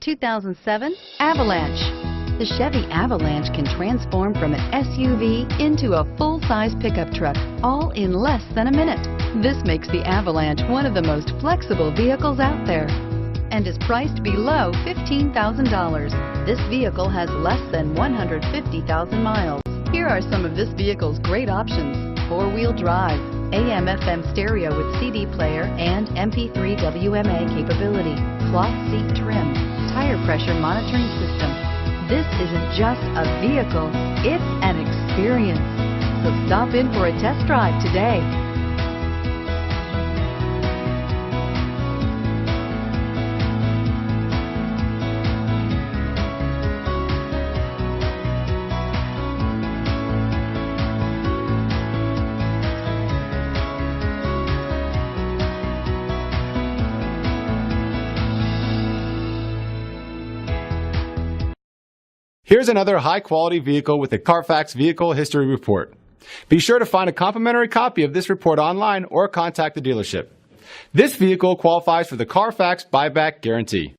2007 Avalanche. The Chevy Avalanche can transform from an SUV into a full-size pickup truck, all in less than a minute. This makes the Avalanche one of the most flexible vehicles out there and is priced below $15,000. This vehicle has less than 150,000 miles. Here are some of this vehicle's great options: four-wheel drive, AM/FM stereo with CD player and MP3 WMA capability, cloth seat trim, tire pressure monitoring system. This isn't just a vehicle, it's an experience. So stop in for a test drive today. Here's another high-quality vehicle with a Carfax Vehicle History Report. Be sure to find a complimentary copy of this report online or contact the dealership. This vehicle qualifies for the Carfax Buyback Guarantee.